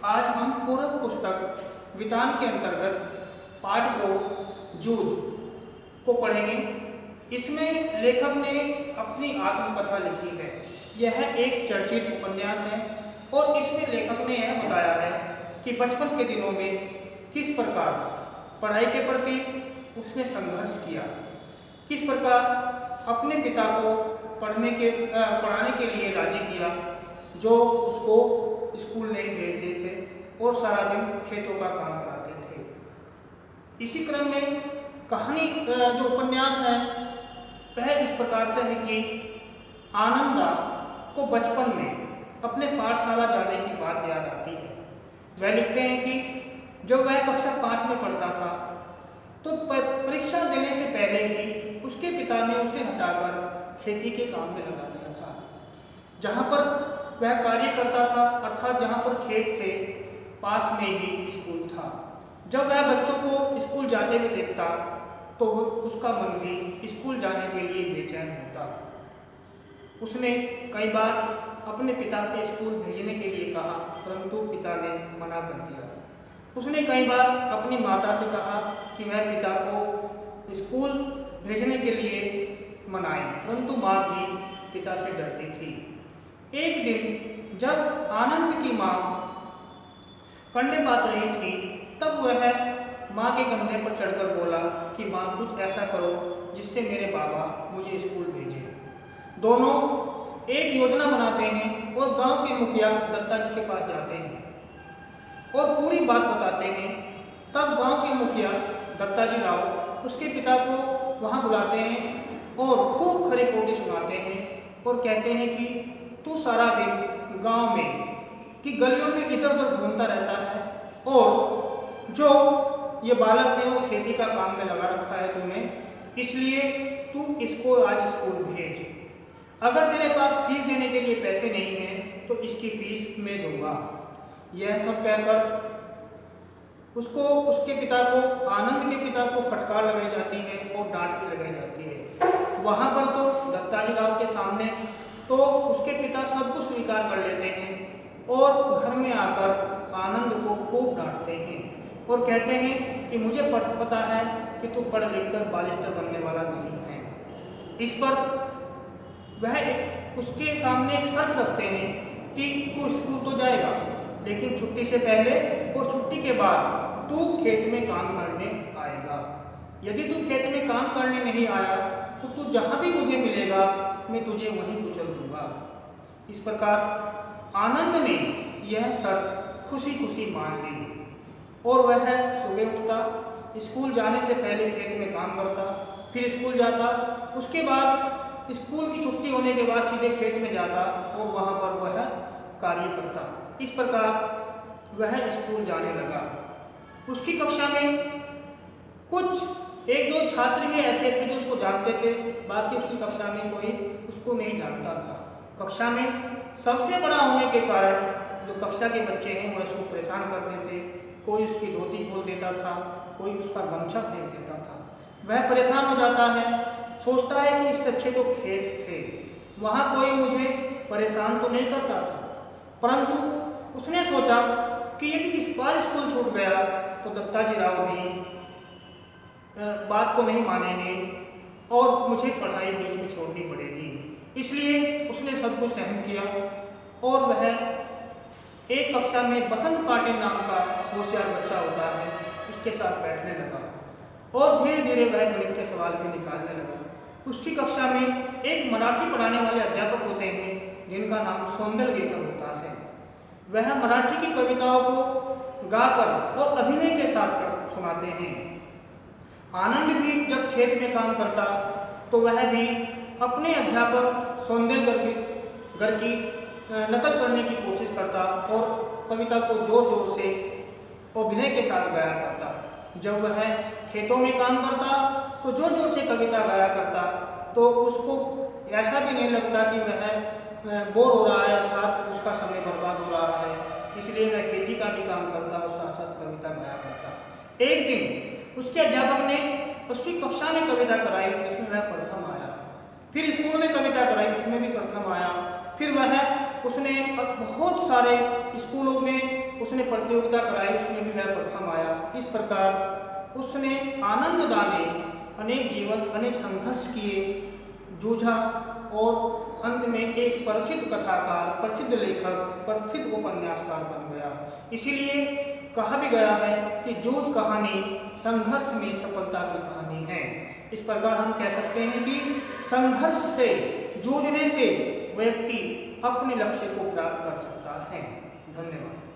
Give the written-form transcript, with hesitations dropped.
आज हम पूरक पुस्तक वितान के अंतर्गत पाठ 2 जूझ को पढ़ेंगे। इसमें लेखक ने अपनी आत्मकथा लिखी है। यह एक चर्चित उपन्यास है और इसमें लेखक ने यह बताया है कि बचपन के दिनों में किस प्रकार पढ़ाई के प्रति उसने संघर्ष किया, किस प्रकार अपने पिता को पढ़ाने के लिए राजी किया, जो उसको स्कूल नहीं भेजते थे और सारा दिन खेतों का काम कराते थे। इसी क्रम में कहानी जो उपन्यास है वह इस प्रकार से है कि आनंदा को बचपन में अपने पाठशाला जाने की बात याद आती है। वह लिखते हैं कि जब वह कक्षा 5 में पढ़ता था तो परीक्षा देने से पहले ही उसके पिता ने उसे हटाकर खेती के काम में लगा दिया था। जहाँ पर वह कार्य करता था, अर्थात जहाँ पर खेत थे, पास में ही स्कूल था। जब वह बच्चों को स्कूल जाते हुए देखता तो उसका मन भी स्कूल जाने के लिए बेचैन होता। उसने कई बार अपने पिता से स्कूल भेजने के लिए कहा, परंतु पिता ने मना कर दिया। उसने कई बार अपनी माता से कहा कि वह पिता को स्कूल भेजने के लिए मनाए, परंतु माँ भी पिता से डरती थी। एक दिन जब आनंद की माँ कंडे बात रही थी, तब वह माँ के कंधे पर चढ़कर बोला कि माँ कुछ ऐसा करो जिससे मेरे बाबा मुझे स्कूल भेजें। दोनों एक योजना बनाते हैं और गांव के मुखिया दत्ता जी के पास जाते हैं और पूरी बात बताते हैं। तब गांव के मुखिया दत्ता जी राव उसके पिता को वहां बुलाते हैं और खूब खरी खोटी सुनाते हैं और कहते हैं कि तू सारा दिन गांव में की गलियों में इधर उधर घूमता रहता है और जो ये बालक है वो खेती का काम में लगा रखा है तूने, इसलिए तू इसको आज स्कूल भेज। अगर तेरे पास फीस देने के लिए पैसे नहीं हैं तो इसकी फीस मैं दूंगा। यह सब कहकर उसको उसके पिता को आनंद के पिता को फटकार लगाई जाती है और डांट भी लगाई जाती है। वहाँ पर तो दत्ता जी राव के सामने तो उसके पिता सब कुछ स्वीकार कर लेते हैं और घर में आकर आनंद को खूब डांटते हैं और कहते हैं कि मुझे पता है कि तू पढ़ लिख कर बालिस्टर बनने वाला नहीं है। इस पर वह उसके सामने एक शर्त रखते हैं कि तू स्कूल तो जाएगा, लेकिन छुट्टी से पहले और छुट्टी के बाद तू खेत में काम करने आएगा। यदि तू खेत में काम करने नहीं आया तो तू जहाँ भी मुझे मिलेगा मैं तुझे वहीं कुचल दूंगा। इस प्रकार आनंद ने यह शर्त खुशी खुशी मान ली और वह सुबह उठता, स्कूल जाने से पहले खेत में काम करता, फिर स्कूल जाता, उसके बाद स्कूल की छुट्टी होने के बाद सीधे खेत में जाता और वहाँ पर वह कार्य करता। इस प्रकार वह स्कूल जाने लगा। उसकी कक्षा में कुछ एक दो छात्र ही ऐसे थे जो उसको जानते थे, बाकी उसकी कक्षा में कोई उसको नहीं जानता था। कक्षा में सबसे बड़ा होने के कारण जो कक्षा के बच्चे हैं वह उसको परेशान करते थे। कोई उसकी धोती खोल देता था, कोई उसका गमछा फेंक देता था। वह परेशान हो जाता है, सोचता है कि इससे अच्छे तो खेत थे, वहाँ कोई मुझे परेशान तो नहीं करता था। परंतु उसने सोचा कि यदि इस बार स्कूल छूट गया तो दत्ता जी राव भी बात को नहीं मानेंगे और मुझे पढ़ाई बीच में छोड़नी पड़ेगी। इसलिए उसने सब कुछ सहन किया और वह एक कक्षा में बसंत पाटिल नाम का होशियार बच्चा होता है, उसके साथ बैठने लगा और धीरे धीरे वह गणित के सवाल भी निकालने लगा। उसकी कक्षा में एक मराठी पढ़ाने वाले अध्यापक होते हैं जिनका नाम सौंदलगेकर होता है। वह मराठी की कविताओं को गाकर और अभिनय के साथ सुनाते हैं। आनंद भी जब खेत में काम करता तो वह भी अपने अध्यापक सौंदलगेकर की नकल करने की कोशिश करता और कविता को जोर जोर से अभिनय के साथ गाया करता। जब वह खेतों में काम करता तो जोर जोर से कविता गाया करता तो उसको ऐसा भी नहीं लगता कि वह बोर हो रहा है, अर्थात उसका समय बर्बाद हो रहा है, इसलिए वह खेती का भी काम करता और साथ साथ कविता गाया करता। एक दिन उसके अध्यापक ने उसकी कक्षा में कविता कराई, इसमें वह प्रथम आया। फिर स्कूल में कविता कराई, उसमें भी प्रथम आया। फिर वह उसने बहुत सारे स्कूलों में उसने प्रतियोगिता कराई, उसमें भी वह प्रथम आया। इस प्रकार उसने आनंददाने अनेक जीवन, अनेक संघर्ष किए, जूझा और अंत में एक प्रसिद्ध कथाकार, प्रसिद्ध लेखक, प्रसिद्ध उपन्यासकार बन गया। इसीलिए कहा भी गया है कि जूझ कहानी संघर्ष में सफलता की कहानी है। इस प्रकार हम कह सकते हैं कि संघर्ष से, जूझने से व्यक्ति अपने लक्ष्य को प्राप्त कर सकता है। धन्यवाद।